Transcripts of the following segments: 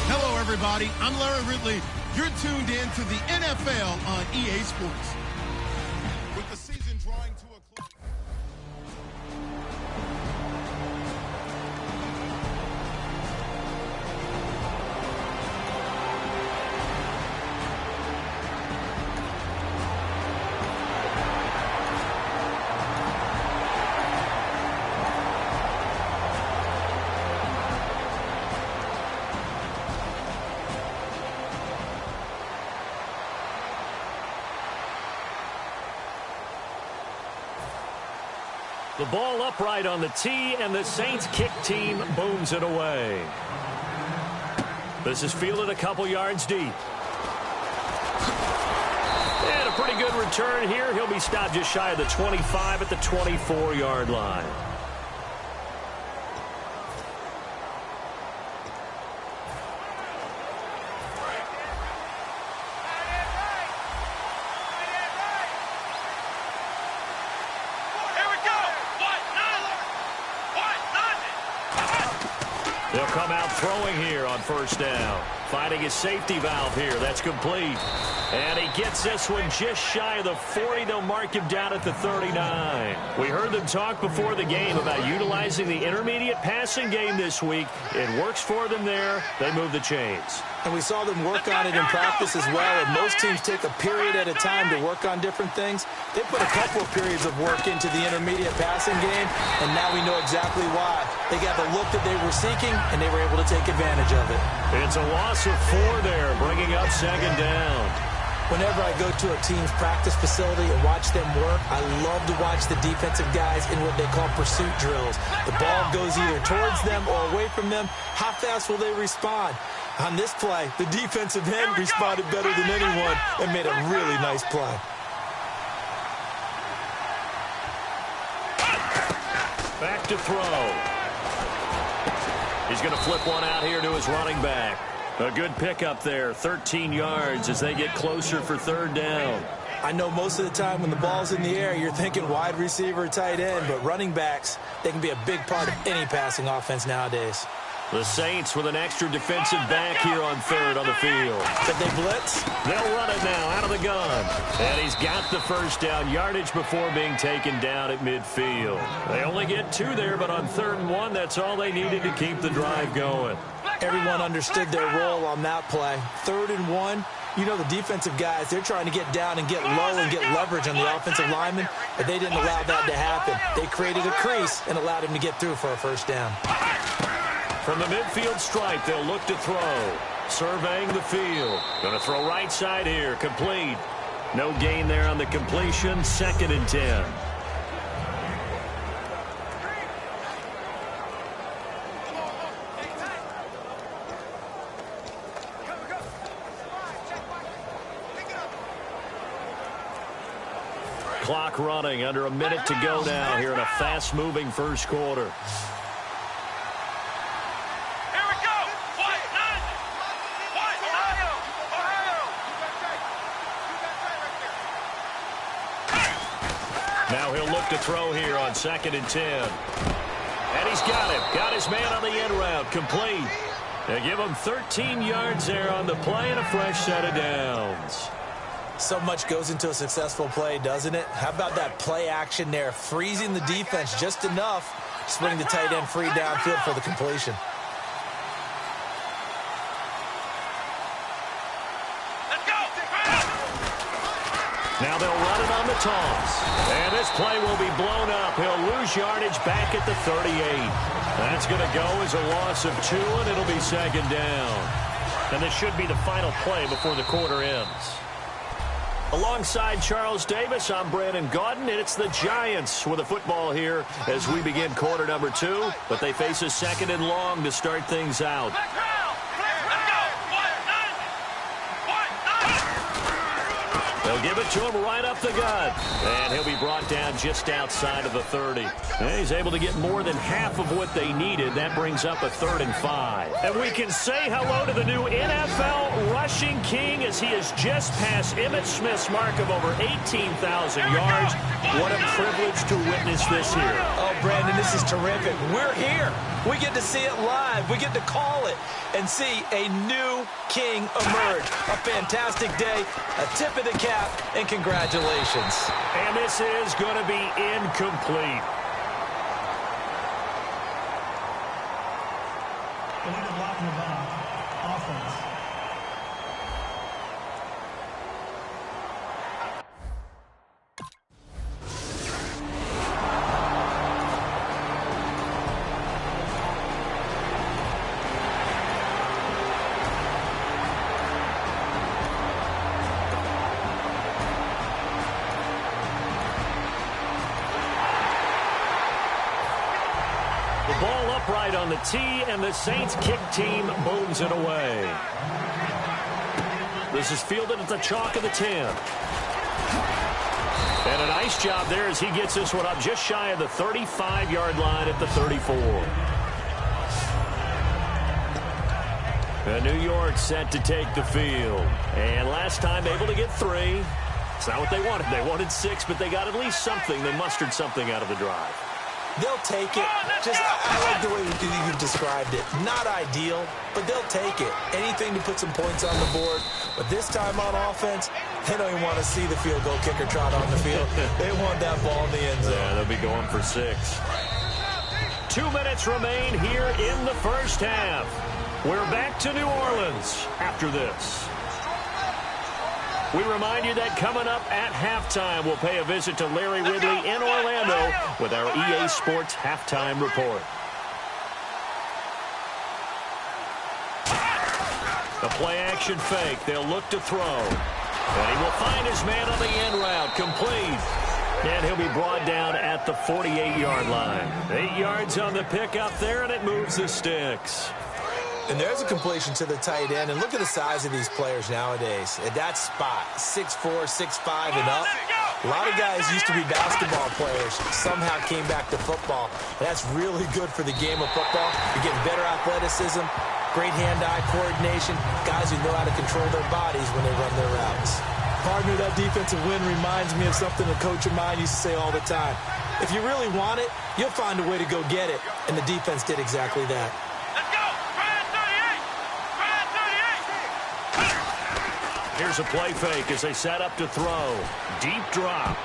Hello, everybody. I'm Larry Ridley. You're tuned in to the NFL on EA Sports. With the season drawing to a close. The ball upright on the tee, and the Saints kick team booms it away. This is fielded a couple yards deep. And a pretty good return here. He'll be stopped just shy of the 25 at the 24-yard line. They'll come out throwing here on first down. Finding his safety valve here. That's complete. And he gets this one just shy of the 40. They'll mark him down at the 39. We heard them talk before the game about utilizing the intermediate passing game this week. It works for them there. They move the chains. And we saw them work on it in practice as well. And most teams take a period at a time to work on different things. They put a couple of periods of work into the intermediate passing game, and now we know exactly why. They got the look that they were seeking, and they were able to take advantage of it. It's a loss of 4 there, bringing up second down. Whenever I go to a team's practice facility and watch them work, I love to watch the defensive guys in what they call pursuit drills. The ball goes either towards them or away from them. How fast will they respond? On this play, the defensive end responded better than anyone and made a really nice play. Back to throw. He's going to flip one out here to his running back. A good pickup there, 13 yards as they get closer for third down. I know most of the time when the ball's in the air, you're thinking wide receiver, tight end, but running backs, they can be a big part of any passing offense nowadays. The Saints with an extra defensive back here on third on the field. Did they blitz? They'll run it now out of the gun. And he's got the first down yardage before being taken down at midfield. They only get 2 there, but on 3rd and 1, that's all they needed to keep the drive going. Everyone understood their role on that play. 3rd and 1. You know the defensive guys, they're trying to get down and get low and get leverage on the offensive lineman, but they didn't allow that to happen. They created a crease and allowed him to get through for a first down. From the midfield stripe, they'll look to throw. Surveying the field. Going to throw right side here. Complete. No gain there on the completion. 2nd and 10. Clock running, under a minute to go now here in a fast-moving first quarter. Now he'll look to throw here on 2nd and 10. And he's got him. Got his man on the end route. Complete. They give him 13 yards there on the play and a fresh set of downs. So much goes into a successful play, doesn't it? How about that play action there? Freezing the defense just enough to swing the tight end free downfield for the completion. Now they'll run it on the toss. And this play will be blown up. He'll lose yardage back at the 38. That's going to go as a loss of 2, and it'll be 2nd down. And this should be the final play before the quarter ends. Alongside Charles Davis, I'm Brandon Gaudin, and it's the Giants with a football here as we begin quarter number 2. But they face a 2nd and long to start things out. They'll They'll give it to him right up the gut. And he'll be brought down just outside of the 30. And he's able to get more than half of what they needed. That brings up a 3rd and 5. And we can say hello to the new NFL rushing king as he has just passed Emmitt Smith's mark of over 18,000 yards. What a privilege to witness this here. Oh, Brandon, this is terrific. We're here. We get to see it live. We get to call it and see a new king emerge. A fantastic day, a tip of the cap, and congratulations. And this is going to be incomplete. Offense. Ball upright on the tee, and the Saints kick team booms it away. This is fielded at the chalk of the 10. And a nice job there as he gets this one up just shy of the 35-yard line at the 34. And New York set to take the field. And last time able to get 3. It's not what they wanted. They wanted 6, but they got at least something. They mustered something out of the drive. They'll take it. I like the way you described it. Not ideal, but they'll take it. Anything to put some points on the board. But this time on offense, they don't even want to see the field goal kicker trot on the field. They want that ball in the end zone. Yeah, they'll be going for 6. 2 minutes remain here in the first half. We're back to New Orleans after this. We remind you that coming up at halftime, we'll pay a visit to Larry Ridley in Orlando with our EA Sports Halftime Report. The play-action fake. They'll look to throw. And he will find his man on the end route. Complete. And he'll be brought down at the 48-yard line. 8 yards on the pickup there, and it moves the sticks. And there's a completion to the tight end. And look at the size of these players nowadays. At that spot, 6'4", 6'5", and up. A lot of guys used to be basketball players, somehow came back to football. And that's really good for the game of football. You're getting better athleticism, great hand-eye coordination, guys who know how to control their bodies when they run their routes. Partner, that defensive win reminds me of something a coach of mine used to say all the time. If you really want it, you'll find a way to go get it. And the defense did exactly that. Here's a play fake as they set up to throw. Deep drop.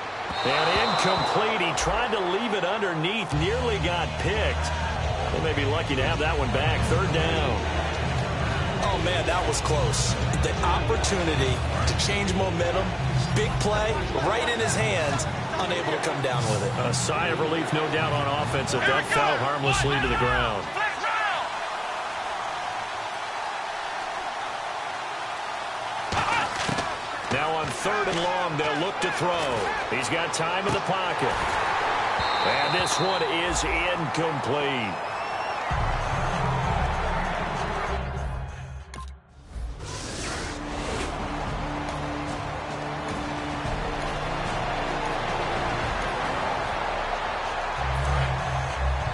And incomplete. He tried to leave it underneath. Nearly got picked. They may be lucky to have that one back. 3rd down. Oh, man, that was close. The opportunity to change momentum. Big play right in his hands. Unable to come down with it. A sigh of relief, no doubt, on offense. That fell harmlessly to the ground. Now on 3rd and long, they'll look to throw. He's got time in the pocket. And this one is incomplete.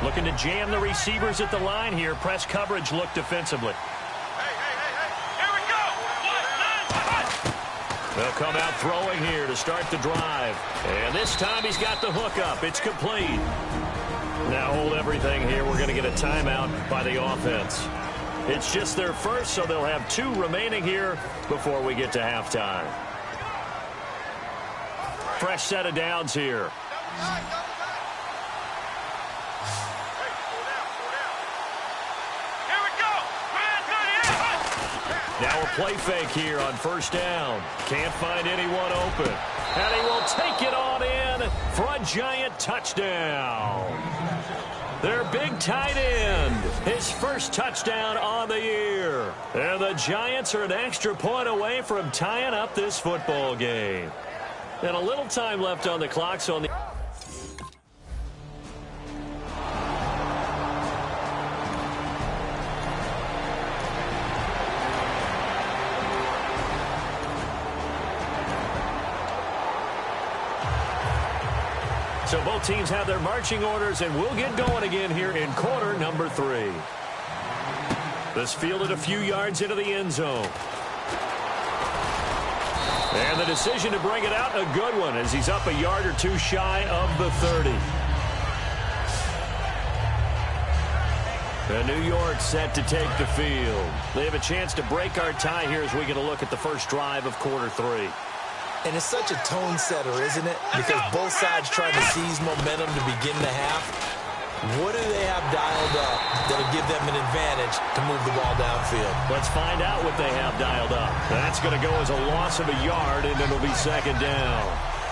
Looking to jam the receivers at the line here. Press coverage look defensively. They'll come out throwing here to start the drive. And this time he's got the hook up. It's complete. Now hold everything here. We're going to get a timeout by the offense. It's just their first, so they'll have 2 remaining here before we get to halftime. Fresh set of downs here. Now a play fake here on 1st down. Can't find anyone open. And he will take it on in for a giant touchdown. Their big tight end. His first touchdown on the year. And the Giants are an extra point away from tying up this football game. And a little time left on the clock, so on the... So both teams have their marching orders, and we'll get going again here in quarter number 3. This fielded a few yards into the end zone. And the decision to bring it out, a good one, as he's up a yard or two shy of the 30. And New York set to take the field. They have a chance to break our tie here as we get a look at the first drive of quarter 3. And it's such a tone setter, isn't it? Because both sides trying to seize momentum to begin the half. What do they have dialed up that'll give them an advantage to move the ball downfield? Let's find out what they have dialed up. That's going to go as a loss of a yard, and it'll be second down.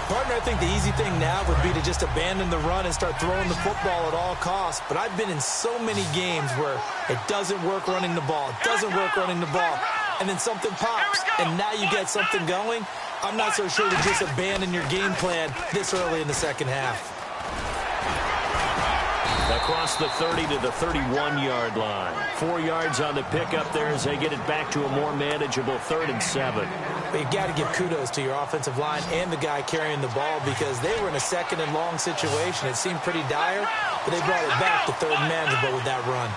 Partner, I think the easy thing now would be to just abandon the run and start throwing the football at all costs. But I've been in so many games where it doesn't work running the ball. It doesn't work running the ball. And then something pops, and now you get something going. I'm not so sure to just abandon your game plan this early in the second half. Across the 30 to the 31-yard line. 4 yards on the pickup there as they get it back to a more manageable 3rd and 7. But you've got to give kudos to your offensive line and the guy carrying the ball because they were in a 2nd and long situation. It seemed pretty dire, but they brought it back to 3rd and manageable with that run.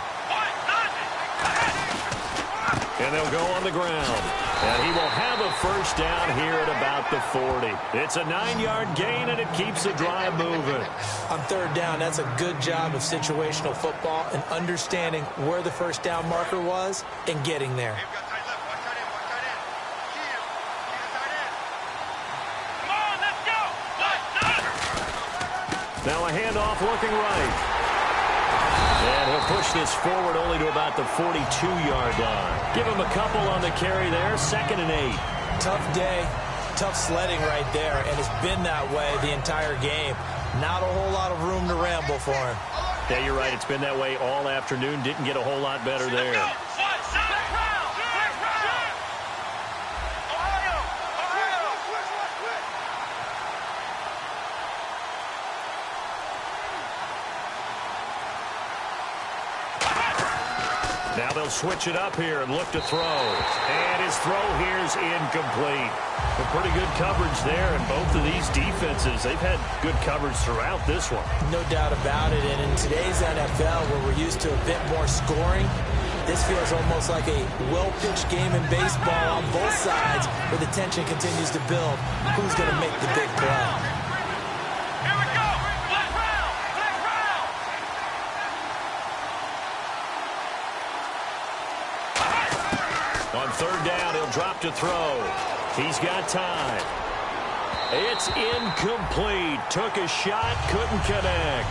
And they'll go on the ground. And he will have a first down here at about the 40. It's a 9-yard gain, and it keeps the drive moving. On 3rd down, that's a good job of situational football and understanding where the first down marker was and getting there. Now a handoff looking right. And he'll push this forward only to about the 42-yard line. Give him a couple on the carry there, 2nd and 8. Tough day, tough sledding right there, and it's been that way the entire game. Not a whole lot of room to ramble for him. Yeah, you're right. It's been that way all afternoon. Didn't get a whole lot better there. Now they'll switch it up here and look to throw. And his throw here is incomplete. But pretty good coverage there, and both of these defenses, they've had good coverage throughout this one. No doubt about it, and in today's NFL, where we're used to a bit more scoring, this feels almost like a well-pitched game in baseball on both sides, where the tension continues to build. Who's going to make the big play? On 3rd down, he'll drop to throw. He's got time. It's incomplete. Took a shot, couldn't connect.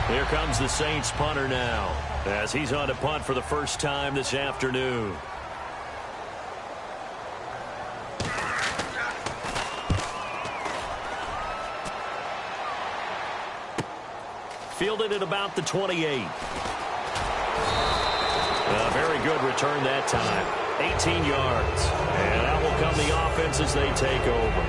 Here comes the Saints punter now, as he's on to punt for the first time this afternoon. Fielded at about the 28. A very good return that time. 18 yards. And out will come the offense as they take over.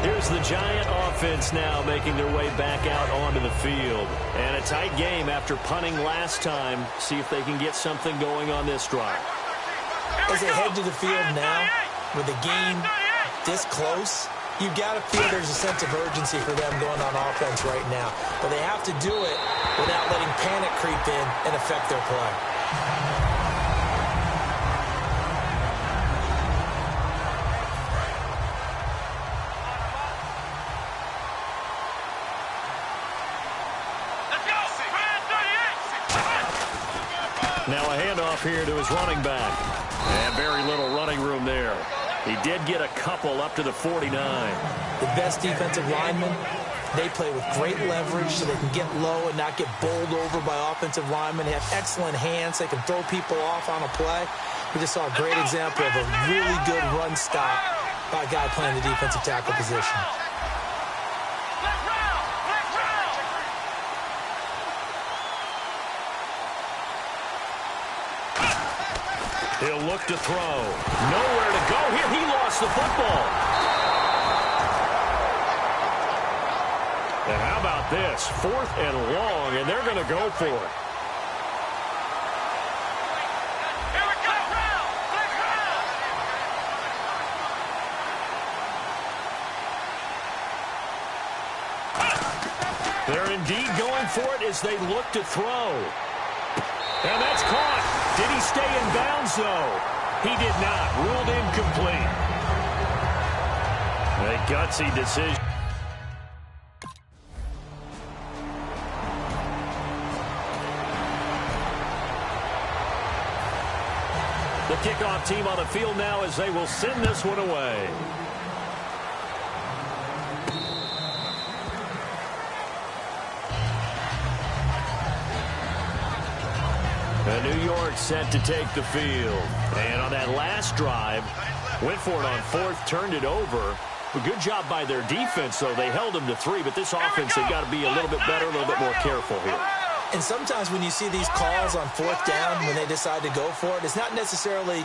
Here's the Giant offense now making their way back out onto the field. And a tight game after punting last time. See if they can get something going on this drive. As they head to the field now, with the game this close, you've got to feel there's a sense of urgency for them going on offense right now. But they have to do it without letting panic creep in and affect their play. Now a handoff here to his running back. And very little running room there. He did get a couple up to the 49. The best defensive linemen, they play with great leverage so they can get low and not get bowled over by offensive linemen. They have excellent hands. They can throw people off on a play. We just saw a great example of a really good run stop by a guy playing the defensive tackle position. He'll look to throw. Nowhere to go here. He lost the football. And how about this? 4th and long, and they're going to go for it. They're indeed going for it as they look to throw. And that's caught. Did he stay in bounds, though? He did not. Ruled incomplete. A gutsy decision. The kickoff team on the field now as they will send this one away. And New York set to take the field. And on that last drive, went for it on fourth, turned it over. A good job by their defense, though. They held them to 3, but this offense, they've got to be a little bit better, a little bit more careful here. And sometimes when you see these calls on fourth down, when they decide to go for it, it's not necessarily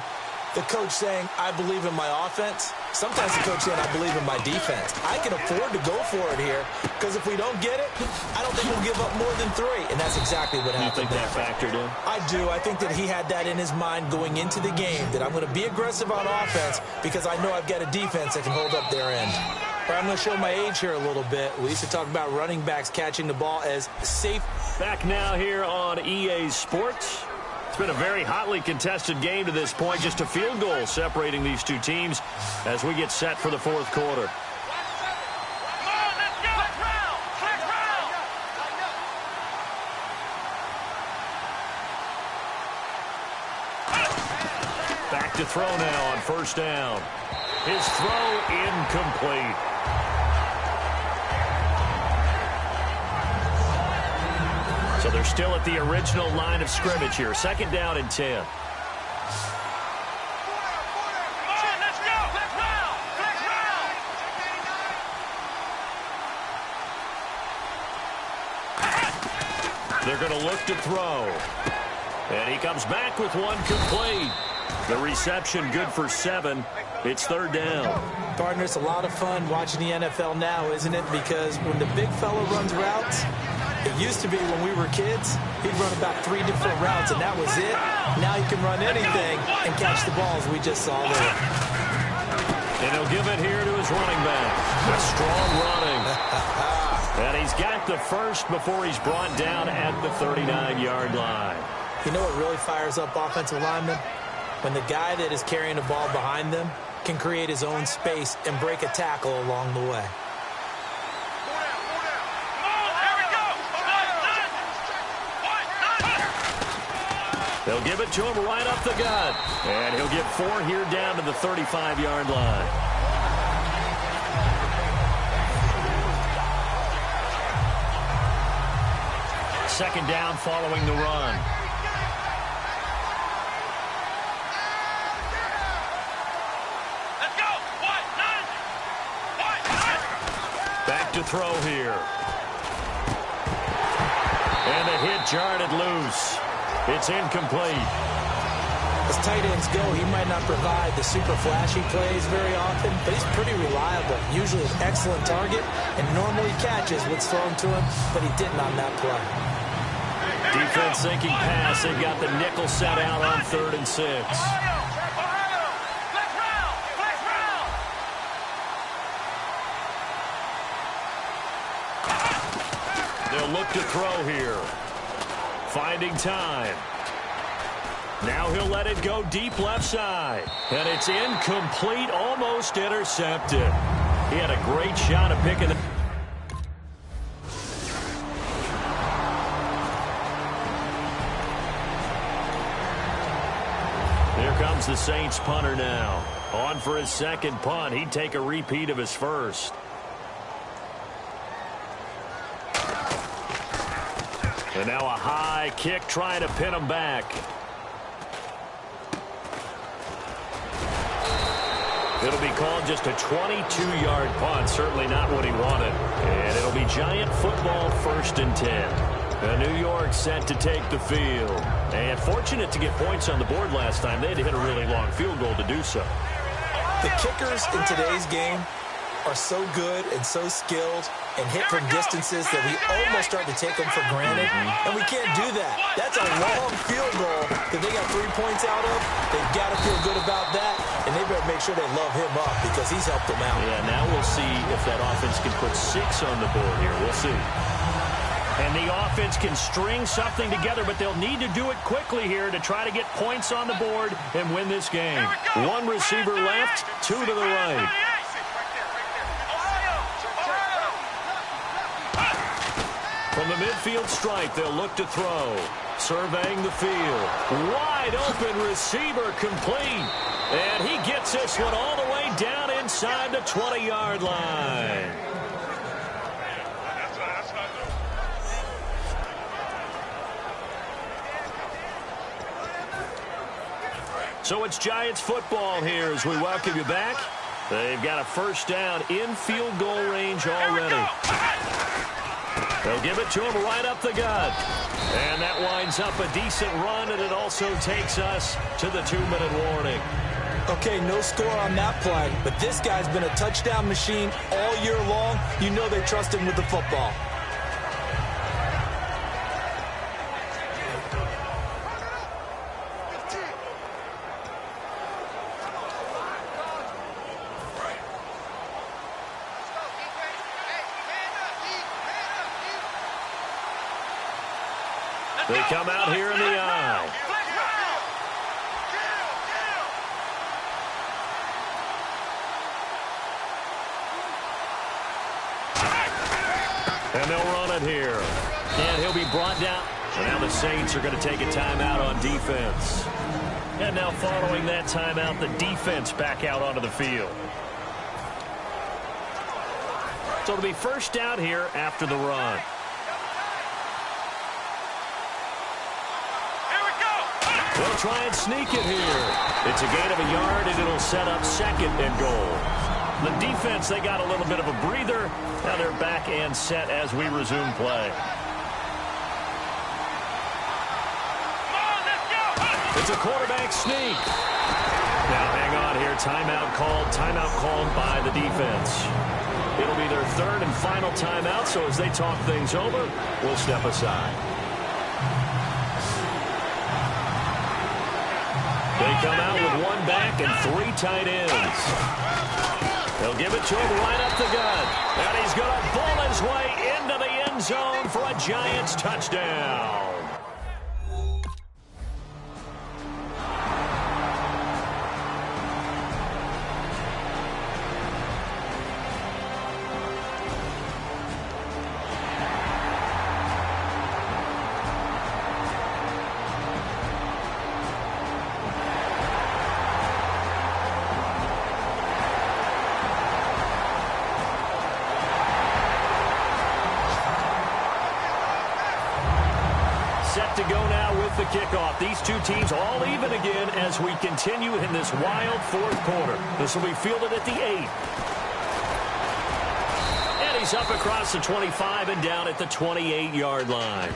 the coach saying, I believe in my offense. Sometimes the coach saying, I believe in my defense. I can afford to go for it here because if we don't get it, I don't think we'll give up more than 3. And that's exactly what happened. You think that factored in? I do. I think that he had that in his mind going into the game, that I'm going to be aggressive on offense because I know I've got a defense that can hold up their end. But I'm going to show my age here a little bit. We used to talk about running backs catching the ball as safe. Back now here on EA Sports. It's been a very hotly contested game to this point. Just a field goal separating these two teams as we get set for the fourth quarter. Back to throw now on first down. His throw incomplete. So they're still at the original line of scrimmage here. Second down and 10. They're going to look to throw. And he comes back with one complete. The reception good for 7. It's third down. Partner, it's a lot of fun watching the NFL now, isn't it? Because when the big fella runs routes, it used to be when we were kids, he'd run about 3 different routes, and that was it. Now he can run anything and catch the balls we just saw there. And he'll give it here to his running back. A strong running. And he's got the first before he's brought down at the 39-yard line. You know what really fires up offensive linemen? When the guy that is carrying the ball behind them can create his own space and break a tackle along the way. They'll give it to him right up the gut. And he'll get 4 here down to the 35-yard line. Second down following the run. Back to throw here. And the hit jarred it loose. It's incomplete. As tight ends go, he might not provide the super flashy plays very often, but he's pretty reliable. Usually an excellent target and normally catches what's thrown to him, but he didn't on that play. Defense sinking pass. They've got the nickel set out on 3rd and 6. They'll look to throw here. Finding time. Now he'll let it go deep left side. And it's incomplete, almost intercepted. He had a great shot at picking it. Here comes the Saints punter now. On for his second punt. He'd take a repeat of his first. And now a high kick trying to pin him back. It'll be called just a 22-yard punt. Certainly not what he wanted. And it'll be Giant football 1st and 10. And New York set to take the field. And fortunate to get points on the board last time. They had to hit a really long field goal to do so. The kickers in today's game are so good and so skilled and hit from distances that we almost start to take them for granted, and we can't do that. That's a long field goal that they got 3 points out of. They've got to feel good about that. and they better make sure they love him up because he's helped them out. Yeah, now we'll see if that offense can put 6 on the board here. We'll see. And the offense can string something together, but they'll need to do it quickly here to try to get points on the board and win this game. 1 receiver left, 2 to the right. From the midfield stripe, they'll look to throw. Surveying the field. Wide open receiver complete. And he gets this one all the way down inside the 20-yard line. So it's Giants football here as we welcome you back. They've got a first down in field goal range already. They'll give it to him right up the gut. And that winds up a decent run, and it also takes us to the 2-minute warning. Okay, no score on that play, but this guy's been a touchdown machine all year long. You know they trust him with the football. They come out here in the eye. And they'll run it here. And he'll be brought down. So now the Saints are going to take a timeout on defense. And now following that timeout, the defense back out onto the field. So it'll be first down here after the run. They'll try and sneak it here. It's a gain of a yard, and it'll set up 2nd and goal. The defense, they got a little bit of a breather. Now they're back and set as we resume play. It's a quarterback sneak. Now hang on here. Timeout called by the defense. It'll be their 3rd and final timeout, so as they talk things over, we'll step aside. They come out with 1 back and 3 tight ends. They'll give it to him right up the gut. And he's going to ball his way into the end zone for a Giants touchdown. Set to go now with the kickoff. These two teams all even again as we continue in this wild 4th quarter. This will be fielded at the 8. And he's up across the 25 and down at the 28-yard line.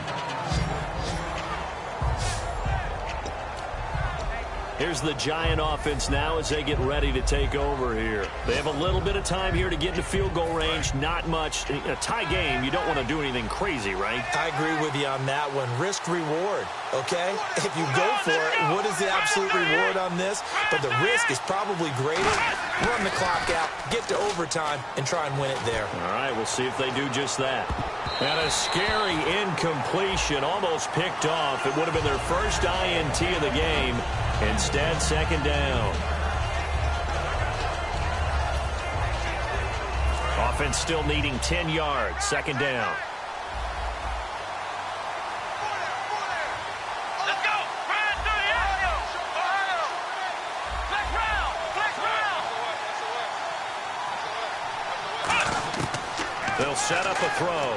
Here's the Giant offense now as they get ready to take over here. They have a little bit of time here to get into field goal range. Not much. A tie game, you don't want to do anything crazy, right? I agree with you on that one. Risk-reward, okay? If you go for it, what is the absolute reward on this? But the risk is probably greater. Run the clock out, get to overtime, and try and win it there. All right, we'll see if they do just that. And a scary incompletion, almost picked off. It would have been their first INT of the game. Instead, 2nd down. Offense still needing 10 yards. 2nd down. Let's go. Run through the Ohio. Flex round. Flex round. They'll set up a throw.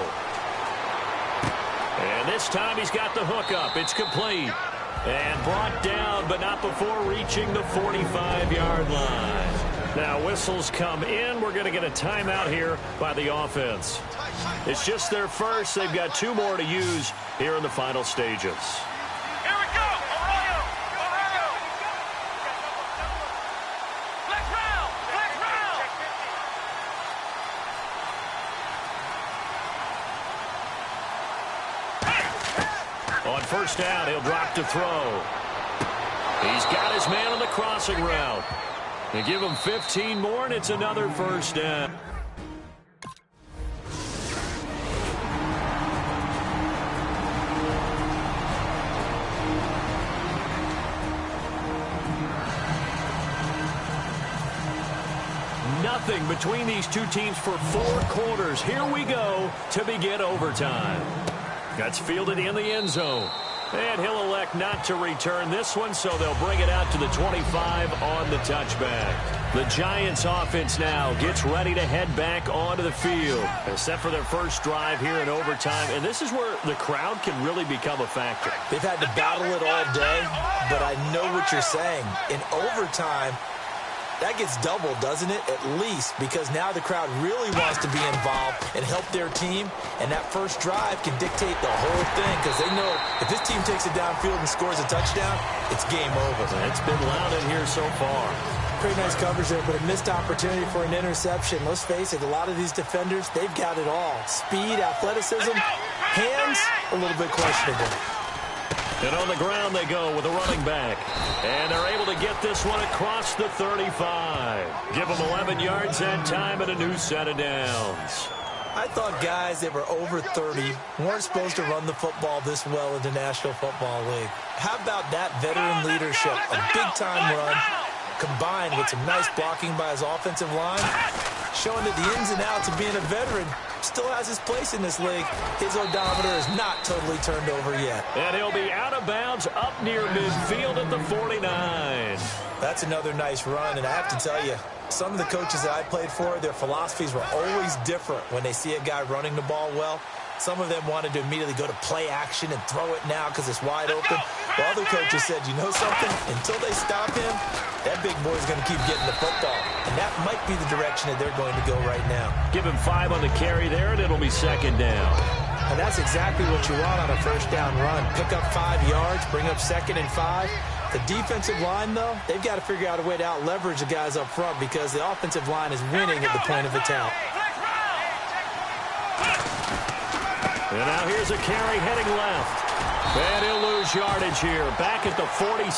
And this time he's got the hook up. It's complete. And brought down, but not before reaching the 45-yard line. Now whistles come in. We're going to get a timeout here by the offense. It's just their first. They've got 2 more to use here in the final stages. Here we go. Ohio. Flex round. Flex round. On first down, he'll drop to throw. He's got his man on the crossing route. They give him 15 more, and it's another first down. Nothing between these two teams for 4 quarters. Here we go to begin overtime. That's fielded in the end zone. And he'll elect not to return this one, so they'll bring it out to the 25 on the touchback. The Giants offense now gets ready to head back onto the field. They're set for their first drive here in overtime, and this is where the crowd can really become a factor. They've had to battle it all day, but I know what you're saying. In overtime, that gets doubled, doesn't it? At least, because now the crowd really wants to be involved and help their team, and that first drive can dictate the whole thing because they know if this team takes it downfield and scores a touchdown, it's game over. It's been loud in here so far. Pretty nice coverage there, but a missed opportunity for an interception. Let's face it, a lot of these defenders, they've got it all. Speed, athleticism, hands, a little bit questionable. And on the ground they go with a running back. And they're able to get this one across the 35. Give them 11 yards that time and a new set of downs. I thought guys that were over 30 weren't supposed to run the football this well in the National Football League. How about that veteran leadership? A big-time run combined with some nice blocking by his offensive line, showing that the ins and outs of being a veteran still has his place in this league. His odometer is not totally turned over yet. And he'll be out of bounds up near midfield at the 49. That's another nice run, and I have to tell you, some of the coaches that I played for, their philosophies were always different when they see a guy running the ball well. Some of them wanted to immediately go to play action and throw it now because it's wide open. While other coaches said, you know something? Until they stop him, that big boy's going to keep getting the football. And that might be the direction that they're going to go right now. Give him 5 on the carry there, and it'll be second down. And that's exactly what you want on a first down run. Pick up 5 yards, bring up 2nd and 5. The defensive line, though, they've got to figure out a way to out-leverage the guys up front because the offensive line is winning at the point of attack. And now here's a carry heading left. And he'll lose yardage here. Back at the 47.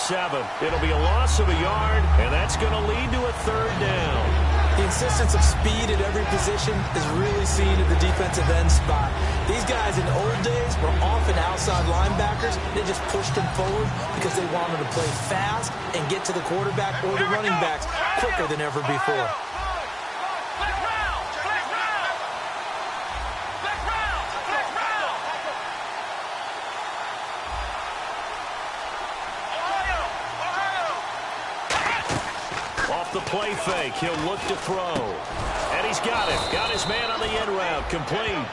It'll be a loss of a yard, and that's going to lead to a third down. The insistence of speed at every position is really seen at the defensive end spot. These guys in the old days were often outside linebackers. They just pushed them forward because they wanted to play fast and get to the quarterback or the running backs quicker than ever before. The play fake. He'll look to throw. And he's got it. Got his man on the end route. Complete.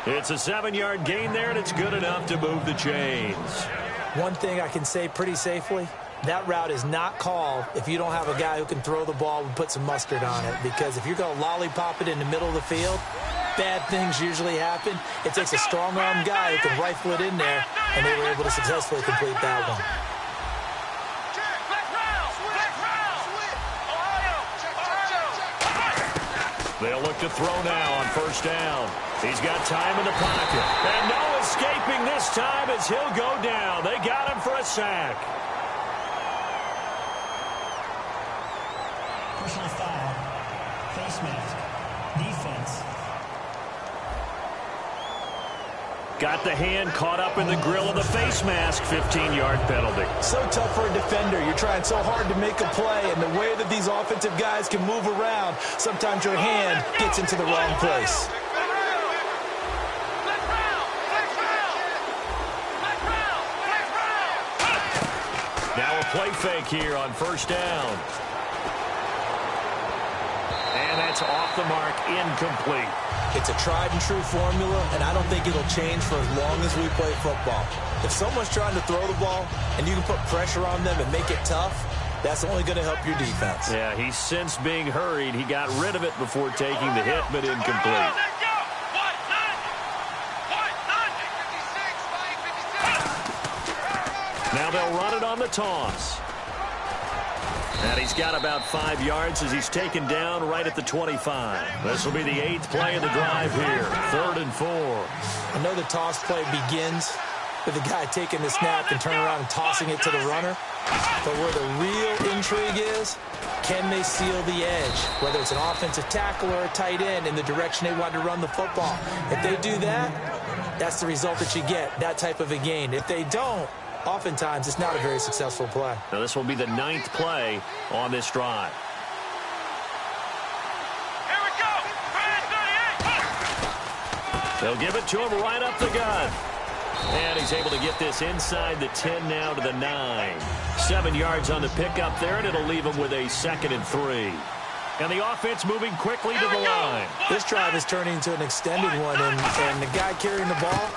It's a 7-yard gain there, and it's good enough to move the chains. One thing I can say pretty safely, that route is not called if you don't have a guy who can throw the ball and put some mustard on it. Because if you're going to lollipop it in the middle of the field, bad things usually happen. It takes a strong-arm guy who can rifle it in there, and they were able to successfully complete that one. They'll look to throw now on first down. He's got time in the pocket. And no escaping this time as he'll go down. They got him for a sack. Personal foul. Face mask. Defense. Got the hand caught up in the grill of the face mask. 15-yard penalty. So tough for a defender. You're trying so hard to make a play, and the way that these offensive guys can move around, sometimes your hand gets into the wrong place. Now a play fake here on first down. And that's off the mark, incomplete. It's a tried-and-true formula, and I don't think it'll change for as long as we play football. If someone's trying to throw the ball and you can put pressure on them and make it tough, that's only going to help your defense. Yeah, he's since being hurried. He got rid of it before taking the hit, but incomplete. Now they'll run it on the toss. And he's got about 5 yards as he's taken down right at the 25. This will be the 8th play of the drive here. 3rd and 4. I know the toss play begins with the guy taking the snap and turning around and tossing it to the runner. But where the real intrigue is, can they seal the edge, whether it's an offensive tackle or a tight end, in the direction they want to run the football? If they do that, that's the result that you get, that type of a gain. If they don't, oftentimes it's not a very successful play. Now this will be the 9th play on this drive. Here we go. They'll give it to him right up the gut. And he's able to get this inside the 10 now to the 9. 7 yards on the pickup there, and it'll leave him with a 2nd and 3. And the offense moving quickly to the line. This drive is turning into an extended one, and the guy carrying the ball,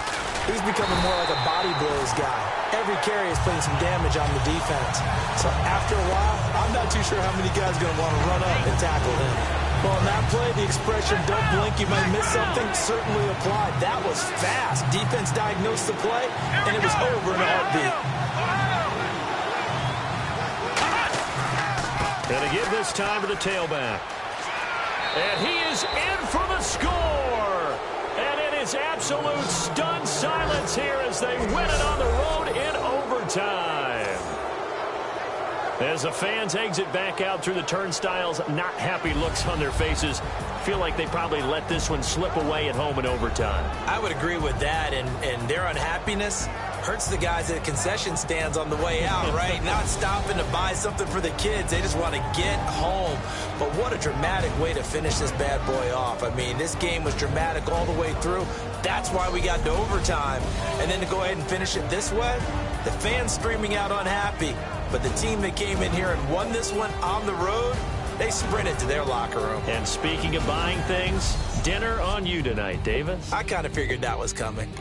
he's becoming more like a body blows guy. Every carry is putting some damage on the defense. So after a while, I'm not too sure how many guys are going to want to run up and tackle him. Well, on that play, the expression, don't blink, you might miss something, certainly applied. That was fast. Defense diagnosed the play, and it was over in a heartbeat. And to give this time to the tailback. And he is in for the score. And it is absolute stunned silence here as they win it on the road in overtime. As the fans exit back out through the turnstiles, not happy looks on their faces. Feel like they probably let this one slip away at home in overtime. I would agree with that, and their unhappiness hurts the guys at concession stands on the way out, right? Not stopping to buy something for the kids. They just want to get home. But what a dramatic way to finish this bad boy off. I mean, this game was dramatic all the way through. That's why we got to overtime. And then to go ahead and finish it this way, the fans streaming out unhappy. But the team that came in here and won this one on the road, they sprinted to their locker room. And speaking of buying things, dinner on you tonight, Davis. I kind of figured that was coming.